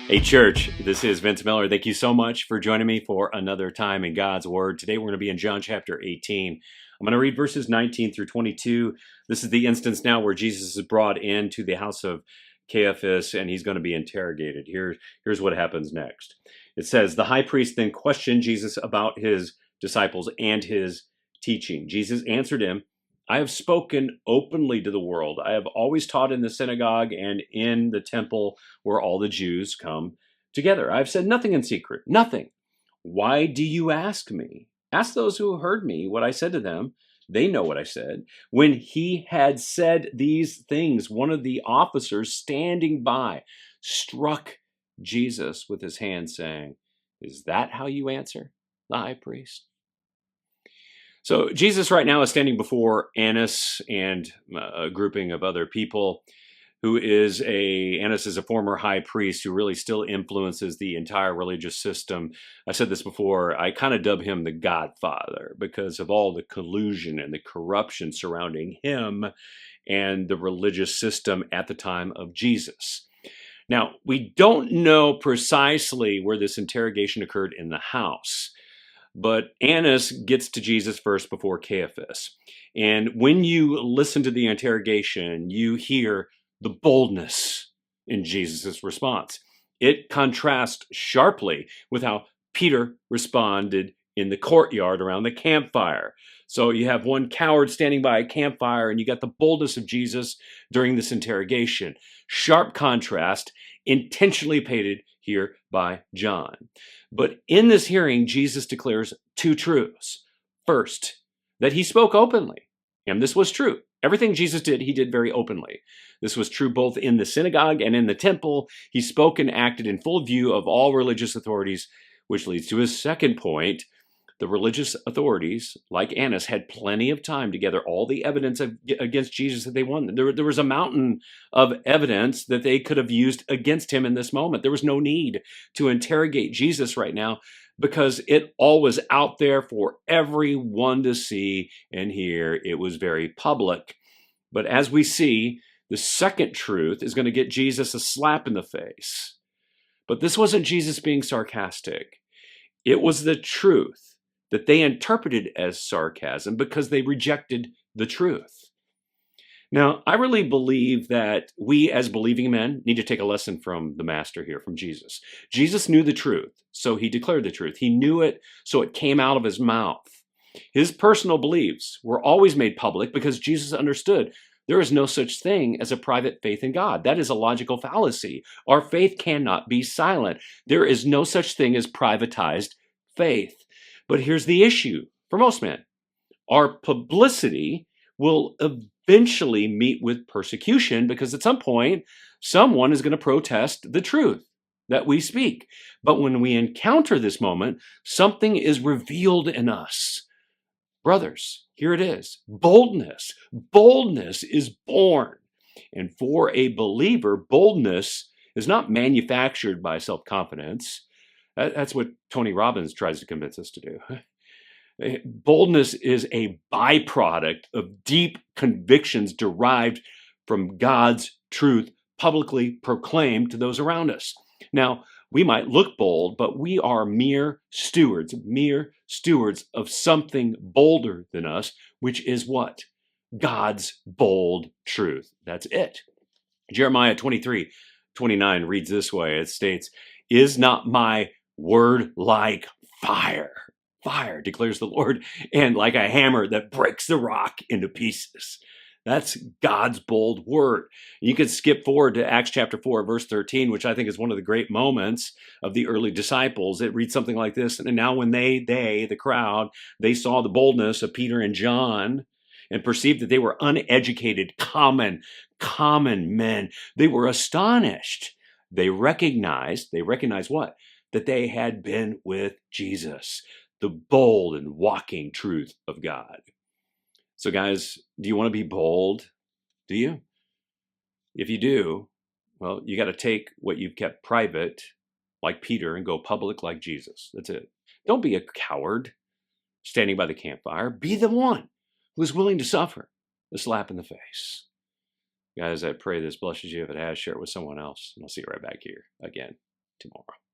Hey, church, this is Vince Miller. Thank you so much for joining me for another time in God's Word. Today we're going to be in John chapter 18. I'm going to read verses 19 through 22. This is the instance now where Jesus is brought into the house of Caiaphas and he's going to be interrogated. Here's what happens next. It says, the high priest then questioned Jesus about his disciples and his teaching. Jesus answered him, I have spoken openly to the world. I have always taught in the synagogue and in the temple where all the Jews come together. I've said nothing in secret, nothing. Why do you ask me? Ask those who heard me what I said to them. They know what I said. When he had said these things, one of the officers standing by struck Jesus with his hand, saying, Is that how you answer the high priest? So Jesus right now is standing before Annas and a grouping of other people Annas is a former high priest who really still influences the entire religious system. I said this before, I kind of dub him the Godfather because of all the collusion and the corruption surrounding him and the religious system at the time of Jesus. Now, we don't know precisely where this interrogation occurred in the house. But Annas gets to Jesus first before Caiaphas. And when you listen to the interrogation, you hear the boldness in Jesus' response. It contrasts sharply with how Peter responded in the courtyard around the campfire. So you have one coward standing by a campfire, and you got the boldness of Jesus during this interrogation. Sharp contrast, intentionally painted here by John. But in this hearing, Jesus declares two truths. First, that he spoke openly, and this was true. Everything Jesus did, he did very openly. This was true both in the synagogue and in the temple. He spoke and acted in full view of all religious authorities, which leads to his second point. The religious authorities, like Annas, had plenty of time to gather all the evidence against Jesus that they wanted. There was a mountain of evidence that they could have used against him in this moment. There was no need to interrogate Jesus right now because it all was out there for everyone to see and hear. It was very public. But as we see, the second truth is going to get Jesus a slap in the face. But this wasn't Jesus being sarcastic. It was the truth that they interpreted as sarcasm because they rejected the truth. Now, I really believe that we as believing men need to take a lesson from the master here, from Jesus. Jesus knew the truth, so he declared the truth. He knew it, so it came out of his mouth. His personal beliefs were always made public because Jesus understood there is no such thing as a private faith in God. That is a logical fallacy. Our faith cannot be silent. There is no such thing as privatized faith. But here's the issue for most men. Our publicity will eventually meet with persecution because at some point, someone is going to protest the truth that we speak. But when we encounter this moment, something is revealed in us. Brothers, here it is. Boldness. Boldness is born. And for a believer, boldness is not manufactured by self-confidence. That's what Tony Robbins tries to convince us to do. Boldness is a byproduct of deep convictions derived from God's truth publicly proclaimed to those around us. Now, we might look bold, but we are mere stewards of something bolder than us, which is what? God's bold truth. That's it. Jeremiah 23:29 reads this way. It states, Is not my word like fire? Fire, declares the Lord, and like a hammer that breaks the rock into pieces. That's God's bold word. You could skip forward to Acts chapter 4, verse 13, which I think is one of the great moments of the early disciples. It reads something like this. And now when the crowd, they saw the boldness of Peter and John and perceived that they were uneducated, common men, they were astonished. They recognized what? That they had been with Jesus, the bold and walking truth of God. So guys, do you want to be bold? Do you? If you do, well, you got to take what you've kept private, like Peter, and go public like Jesus. That's it. Don't be a coward standing by the campfire. Be the one who is willing to suffer a slap in the face. Guys, I pray this blesses you. If it has, share it with someone else. And I'll see you right back here again. tomorrow.